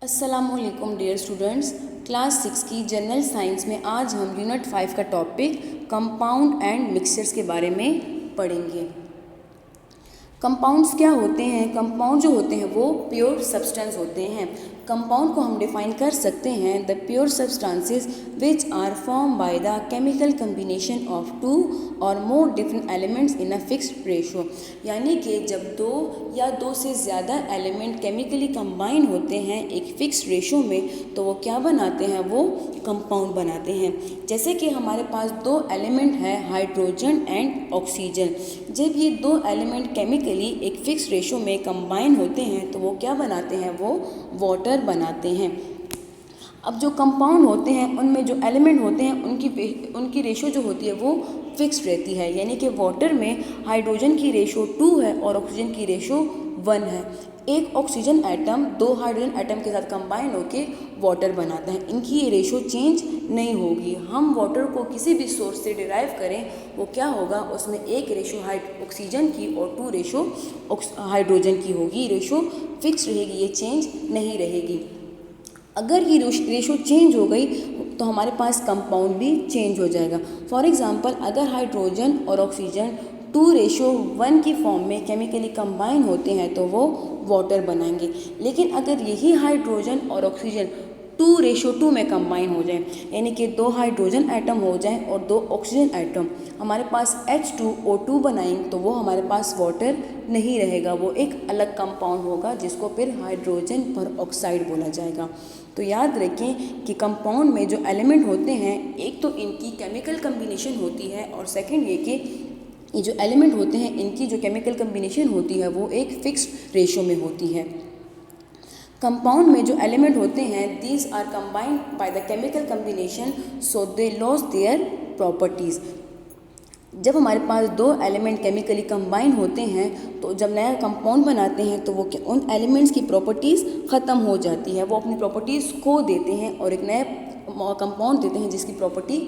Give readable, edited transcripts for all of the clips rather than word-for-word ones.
अस्सलामुअलैकुम dear students, class 6 की general science में आज हम यूनिट 5 का टॉपिक कंपाउंड एंड मिक्सचर्स के बारे में पढ़ेंगे। कंपाउंड्स क्या होते हैं? कंपाउंड जो होते हैं वो प्योर सब्सटेंस होते हैं। कंपाउंड को हम डिफाइन कर सकते हैं the pure substances which are form by the chemical combination of two or more different elements in a fixed ratio. यानी कि जब दो या दो से ज़्यादा एलिमेंट केमिकली कंबाइन होते हैं एक फिक्स्ड रेशो में तो वो क्या बनाते हैं? वो कंपाउंड बनाते हैं। जैसे कि हमारे पास दो एलिमेंट है हाइड्रोजन एंड ऑक्सीजन। जब ये दो एलिमेंट केमिकली एक फिक्स रेशो में कंबाइन होते हैं तो वो क्या बनाते हैं? वो वाटर बनाते हैं। अब जो कंपाउंड होते हैं उनमें जो एलिमेंट होते हैं उनकी रेशो जो होती है वो फिक्स्ड रहती है। यानी कि वाटर में हाइड्रोजन की रेशो 2 है और ऑक्सीजन की रेशो 1 है। एक ऑक्सीजन एटम दो हाइड्रोजन एटम के साथ कंबाइन होकर वाटर बनाता है। इनकी ये रेशो चेंज नहीं होगी। हम वाटर को किसी भी सोर्स से डिराइव करें वो क्या होगा? उसमें एक रेशो ऑक्सीजन की और 2 रेशो हाइड्रोजन की होगी। रेशो फिक्स रहेगी, ये चेंज नहीं रहेगी। अगर ये रेशो चेंज हो गई तो हमारे पास कंपाउंड भी चेंज हो जाएगा। फॉर एग्जांपल अगर हाइड्रोजन और ऑक्सीजन 2:1 की फॉर्म में केमिकली कंबाइन होते हैं तो वो वाटर बनाएंगे। लेकिन अगर यही हाइड्रोजन और ऑक्सीजन 2:2 में कंबाइन हो जाए यानी कि 2 हाइड्रोजन एटम हो जाएं और 2 ऑक्सीजन एटम, हमारे पास H2O2 बनाएंगे तो वो हमारे पास वाटर नहीं रहेगा। वो एक अलग कंपाउंड होगा जिसको फिर हाइड्रोजन पर ऑक्साइड बोला जाएगा। तो याद रखें कि कंपाउंड में जो एलिमेंट होते हैं एक तो इनकी केमिकल कम्बिनेशन होती है और सेकंड ये कि ये जो एलिमेंट होते हैं इनकी जो केमिकल कम्बिनेशन होती है वो एक फिक्स्ड रेशो में होती है। कंपाउंड में जो एलिमेंट होते हैं these are combined by the chemical combination so they lose their properties. जब हमारे पास दो एलिमेंट केमिकली कंबाइन होते हैं तो जब नया कंपाउंड बनाते हैं तो वो उन एलिमेंट्स की प्रॉपर्टीज़ ख़त्म हो जाती है। वो अपनी प्रॉपर्टीज़ खो देते हैं और एक नया कंपाउंड देते हैं जिसकी प्रॉपर्टी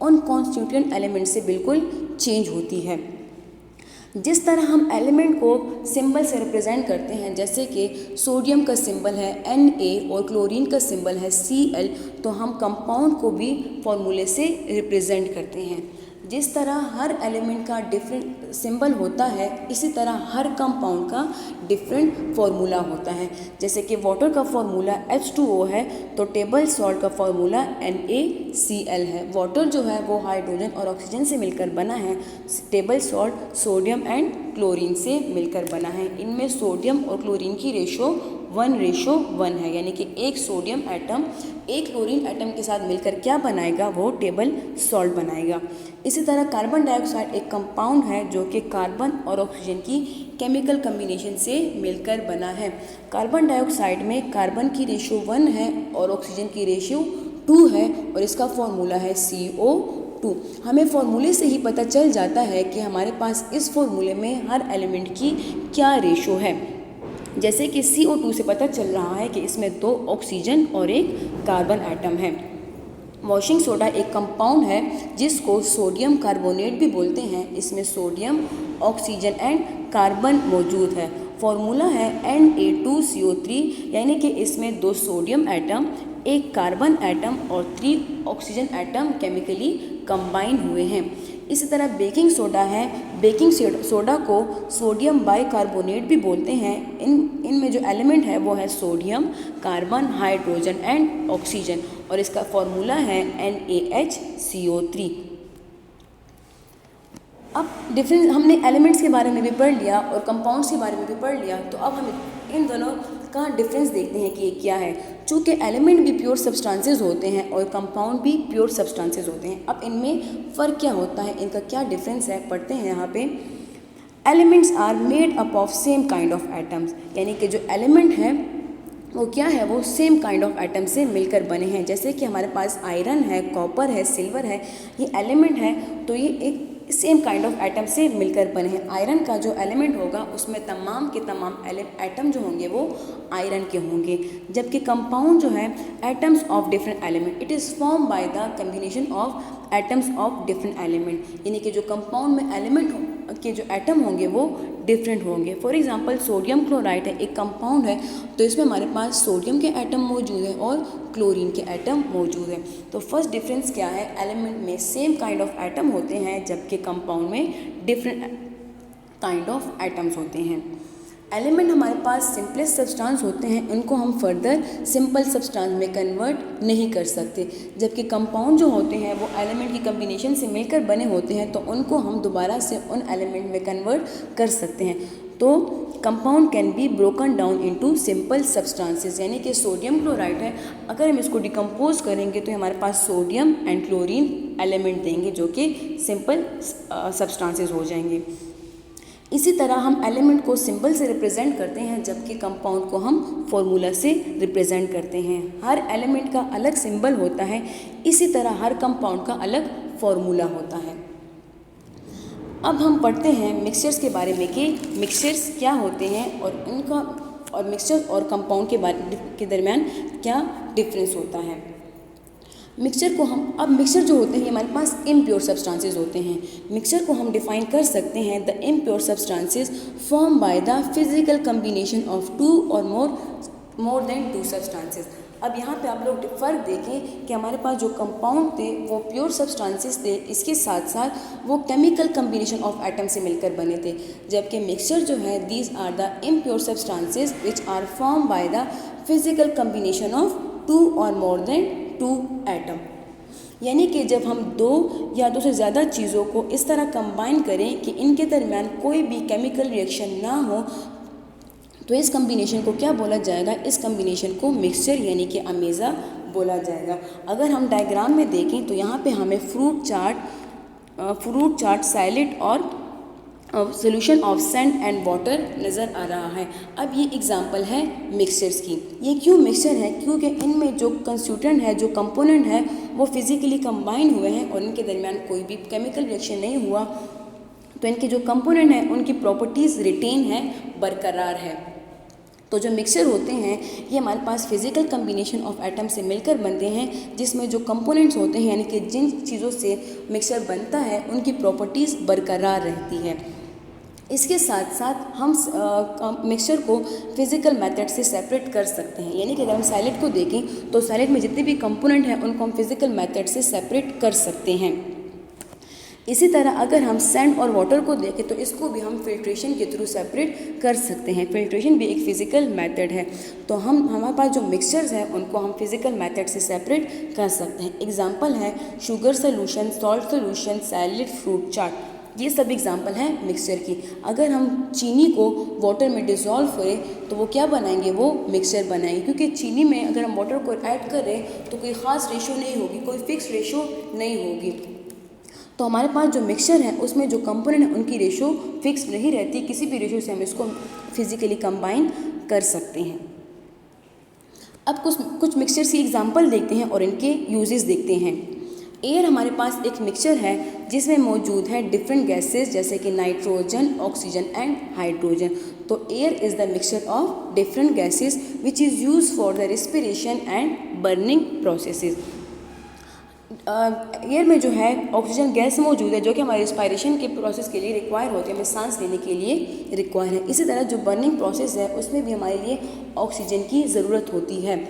उन कॉन्स्टिट्यूएंट एलिमेंट से बिल्कुल चेंज होती है। जिस तरह हम एलिमेंट को सिंबल से रिप्रेजेंट करते हैं, जैसे कि सोडियम का सिंबल है Na और क्लोरीन का सिंबल है Cl, तो हम कंपाउंड को भी फॉर्मूले से रिप्रेजेंट करते हैं। जिस तरह हर एलिमेंट का डिफरेंट सिंबल होता है इसी तरह हर कंपाउंड का डिफरेंट फार्मूला होता है। जैसे कि वाटर का फार्मूला H2O है तो टेबल सॉल्ट का फार्मूला NaCl है। वाटर जो है वो हाइड्रोजन और ऑक्सीजन से मिलकर बना है। Table salt sodium and chlorine से मिलकर बना है। इनमें सोडियम और क्लोरीन की रेशो 1:1 है। यानी कि एक सोडियम एटम एक क्लोरीन एटम के साथ मिलकर क्या बनाएगा? वो टेबल सॉल्ट बनाएगा। इसी तरह कार्बन डाइऑक्साइड एक कंपाउंड है जो कि कार्बन और ऑक्सीजन की केमिकल कम्बिनेशन से मिलकर बना है। कार्बन डाइऑक्साइड में कार्बन की रेशो 1 है और ऑक्सीजन की रेशो 2 है और इसका फॉर्मूला है CO2। हमें फॉर्मूले से ही पता चल जाता है कि हमारे पास इस फॉर्मूले में हर एलिमेंट की क्या रेशो है। जैसे कि CO2 से पता चल रहा है कि इसमें 2 ऑक्सीजन और एक कार्बन एटम है। वॉशिंग सोडा एक कंपाउंड है जिसको सोडियम कार्बोनेट भी बोलते हैं। इसमें सोडियम ऑक्सीजन एंड कार्बन मौजूद है। फॉर्मूला है Na2CO3 यानी कि इसमें 2 सोडियम एटम एक कार्बन एटम और 3 ऑक्सीजन एटम केमिकली कंबाइन हुए हैं। इसी तरह बेकिंग सोडा है। बेकिंग सोडा को सोडियम बाइकार्बोनेट भी बोलते हैं। इनमें जो एलिमेंट है वो है sodium, carbon, hydrogen and oxygen और इसका फॉर्मूला है NaHCO3। अब डिफरेंस हमने एलिमेंट्स के बारे में भी पढ़ लिया और कंपाउंड्स के बारे में भी पढ़ लिया, तो अब हम इन दोनों का डिफरेंस देखते हैं कि ये क्या है। चूँकि एलिमेंट भी प्योर सब्सटेंसेस होते हैं और कंपाउंड भी प्योर सब्सटेंसेस होते हैं। अब इनमें फ़र्क क्या होता है, इनका क्या डिफरेंस है, पढ़ते हैं यहाँ पे। Elements are made up of same kind of atoms. यानी कि जो एलिमेंट है वो क्या है? वो सेम काइंड ऑफ एटम से मिलकर बने हैं। जैसे कि हमारे पास आयरन है, कॉपर है, सिल्वर है, ये एलिमेंट है तो ये एक सेम काइंड ऑफ एटम से मिलकर बने हैं। आयरन का जो एलिमेंट होगा उसमें तमाम के तमाम एटम जो होंगे वो आयरन के होंगे। जबकि कंपाउंड जो है atoms of different element, it is form by the combination of atoms of different element. यानी कि जो कंपाउंड में एलिमेंट के जो एटम होंगे वो डिफरेंट होंगे। फॉर एग्जांपल सोडियम क्लोराइड है, एक कंपाउंड है, तो इसमें हमारे पास सोडियम के एटम मौजूद है और क्लोरीन के एटम मौजूद है। तो फर्स्ट डिफरेंस क्या है, एलिमेंट में सेम काइंड ऑफ एटम होते हैं जबकि कंपाउंड में डिफरेंट काइंड ऑफ एटम्स होते हैं। एलिमेंट हमारे पास सिंपलेस्ट सब्सटेंस होते हैं, उनको हम फर्दर सिंपल सब्सटेंस में कन्वर्ट नहीं कर सकते, जबकि कंपाउंड जो होते हैं वो एलिमेंट की कम्बिनेशन से मिलकर बने होते हैं, तो उनको हम दोबारा से उन एलिमेंट में कन्वर्ट कर सकते हैं। तो compound can be broken down into simple substances, यानी कि सोडियम क्लोराइड है, अगर हम इसको डिकम्पोज करेंगे तो हमारे पास सोडियम एंड क्लोरीन एलिमेंट देंगे जो कि सिंपल सब्सटेंसेस हो जाएंगे। इसी तरह हम एलिमेंट को सिंबल से रिप्रेजेंट करते हैं जबकि कंपाउंड को हम फॉर्मूला से रिप्रेजेंट करते हैं। हर एलिमेंट का अलग सिंबल होता है, इसी तरह हर कंपाउंड का अलग फॉर्मूला होता है। अब हम पढ़ते हैं मिक्सचर्स के बारे में कि मिक्सचर्स क्या होते हैं और उनका और मिक्सचर और कंपाउंड के दरमियान क्या डिफरेंस होता है। मिक्सचर को हम अब मिक्सचर जो होते हैं हमारे पास इम्प्योर सब्सटेंसेस होते हैं। मिक्सचर को हम डिफाइन कर सकते हैं, the impure substances form by the physical combination of two or more than to substances. अब यहाँ पे आप लोग फ़र्क देखें कि हमारे पास जो कंपाउंड थे वो प्योर सब्सटेंसेस थे, इसके साथ साथ वो केमिकल कम्बिनेशन ऑफ एटम से मिलकर बने थे, जबकि मिक्सचर जो है these are the impure substances which are form by the physical combination of two or more than two atom. यानी कि जब हम दो या दो से ज़्यादा चीज़ों को इस तरह कंबाइन करें कि इनके दरमियान कोई भी केमिकल रिएक्शन ना हो, तो इस कम्बिनेशन को क्या बोला जाएगा, इस कम्बिनेशन को मिक्सचर यानी कि अमेज़ा बोला जाएगा। अगर हम डायग्राम में देखें तो यहाँ पे हमें फ्रूट चाट सैलेड और solution of sand and water नज़र आ रहा है। अब ये एग्जांपल है मिक्सचर्स की। ये क्यों मिक्सचर है, क्योंकि इनमें जो कंस्टिट्यूएंट है, जो कंपोनेंट है, वो फिजिकली कंबाइन हुए हैं और इनके दरमियान कोई भी केमिकल रिएक्शन नहीं हुआ, तो इनके जो कंपोनेंट हैं उनकी प्रॉपर्टीज़ रिटेन है, बरकरार है। तो जो मिक्सचर होते हैं ये हमारे पास फिजिकल कम्बिनेशन ऑफ एटम से मिलकर बनते हैं, जिसमें जो कंपोनेंट्स होते हैं यानी कि जिन चीज़ों से मिक्सचर बनता है उनकी प्रॉपर्टीज़ बरकरार रहती है। इसके साथ साथ हम मिक्सचर को फिज़िकल मेथड से सेपरेट कर सकते हैं, यानी कि अगर हम सैलेड को देखें तो सैलेड में जितने भी कंपोनेंट हैं उनको हम फिज़िकल मेथड से सेपरेट कर सकते हैं। इसी तरह अगर हम सैंड और वाटर को देखें तो इसको भी हम फिल्ट्रेशन के थ्रू सेपरेट कर सकते हैं। फिल्ट्रेशन भी एक फ़िज़िकल मेथड है, तो हमारे पास जो मिक्सचर्स हैं उनको हम फिज़िकल मेथड से सेपरेट कर सकते हैं। एग्जांपल है sugar solution, salt solution, salad, fruit chaat, ये सब एग्जांपल हैं मिक्सचर की। अगर हम चीनी को वाटर में डिज़ोल्व करें तो वो क्या बनाएंगे, वो मिक्सचर बनाएंगे, क्योंकि चीनी में अगर हम वाटर को ऐड करें तो कोई ख़ास रेशो नहीं होगी, कोई फिक्स रेशो नहीं होगी। तो हमारे पास जो मिक्सचर है उसमें जो कंपोनेंट है उनकी रेशो फिक्स नहीं रहती, किसी भी रेशो से हम इसको फिजिकली कंबाइन कर सकते हैं। अब कुछ मिक्सचर्स की एग्जांपल देखते हैं और इनके यूजेस देखते हैं। एयर हमारे पास एक मिक्सचर है जिसमें मौजूद है डिफरेंट गैसेस जैसे कि नाइट्रोजन, ऑक्सीजन एंड हाइड्रोजन। तो air is the mixture of different gases which is use for the respiration and burning processes. Air में जो है ऑक्सीजन गैस मौजूद है जो कि हमारे रिस्पायरेशन के प्रोसेस के लिए रिक्वायर होती है, हमें सांस लेने के लिए रिक्वायर है। इसी तरह जो बर्निंग प्रोसेस है उसमें भी हमारे लिए ऑक्सीजन की ज़रूरत होती है।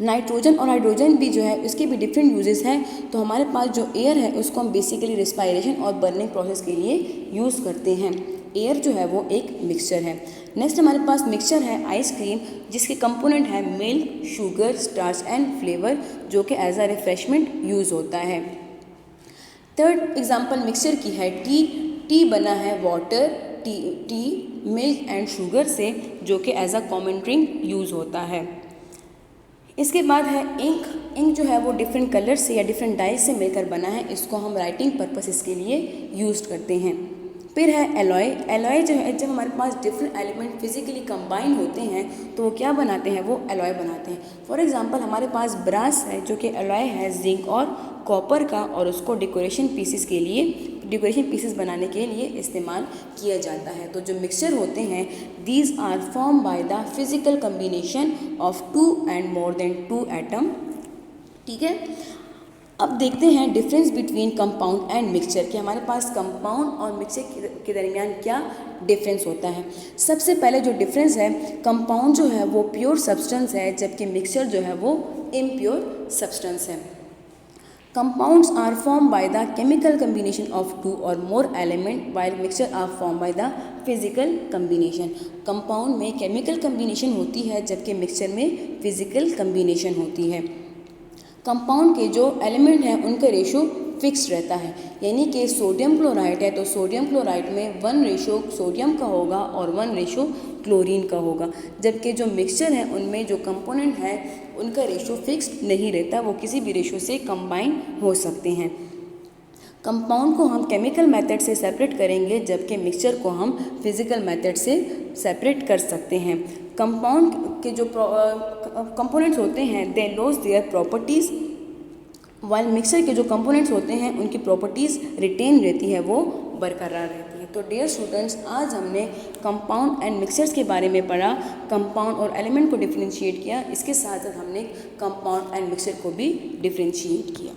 नाइट्रोजन और हाइड्रोजन भी जो है उसके भी डिफरेंट यूजेस हैं। तो हमारे पास जो एयर है उसको हम बेसिकली रिस्पायरेशन और बर्निंग प्रोसेस के लिए यूज़ करते हैं। एयर जो है वो एक मिक्सचर है। नेक्स्ट हमारे पास मिक्सचर है आइसक्रीम, जिसके कंपोनेंट है milk, sugar, starch and flavour, जो कि एज अ रिफ्रेशमेंट यूज़ होता है। थर्ड एग्जांपल मिक्सचर की है टी। टी बना है water, tea milk and sugar से, जो कि as a common drink use होता है। इसके बाद है इंक। इंक जो है वो डिफरेंट कलर से या डिफरेंट डाइज से मिलकर बना है, इसको हम राइटिंग पर्पसेस के लिए यूज़ करते हैं। फिर है एलॉय। एलॉय जो है जब हमारे पास डिफरेंट एलिमेंट फिजिकली कंबाइन होते हैं तो वो क्या बनाते हैं, वो एलॉय बनाते हैं। फॉर एग्जांपल हमारे पास ब्रास है जो कि एलॉय है जिंक और कॉपर का, और उसको डेकोरेशन पीसेस बनाने के लिए इस्तेमाल किया जाता है। तो जो मिक्सचर होते हैं these are form by the physical combination of two and more than two atom. ठीक है, अब देखते हैं difference between compound and mixture कि हमारे पास कंपाउंड और मिक्सचर के दरमियान क्या डिफरेंस होता है। सबसे पहले जो डिफरेंस है, कंपाउंड जो है वो प्योर सब्सटेंस है, जबकि मिक्सचर जो है वो इम्प्योर सब्सटेंस है। Compounds are formed by the chemical combination of two or more elements, while mixture are formed by the physical combination. Compound में chemical combination होती है, जबकि mixture में physical combination होती है। कंपाउंड के जो एलिमेंट हैं उनका रेशो फिक्स रहता है, यानी कि सोडियम क्लोराइड है तो सोडियम क्लोराइड में 1 रेशो सोडियम का होगा और 1 रेशो क्लोरीन का होगा, जबकि जो मिक्सचर है उनमें जो कंपोनेंट है उनका रेशो फिक्स नहीं रहता, वो किसी भी रेशो से कंबाइन हो सकते हैं। कंपाउंड को हम केमिकल मेथड से सेपरेट करेंगे, जबकि मिक्सचर को हम फिजिकल मेथड से सेपरेट कर सकते हैं। कंपाउंड के जो कंपोनेंट्स होते हैं they lose their properties, while mixture के जो कंपोनेंट्स होते हैं उनकी प्रॉपर्टीज़ रिटेन रहती है, वो बरकरार रहती है। तो डियर स्टूडेंट्स, आज हमने कंपाउंड एंड मिक्सचर्स के बारे में पढ़ा, कंपाउंड और एलिमेंट को डिफ्रेंशिएट किया, इसके साथ साथ हमने कंपाउंड एंड मिक्सचर को भी डिफ्रेंशिएट किया।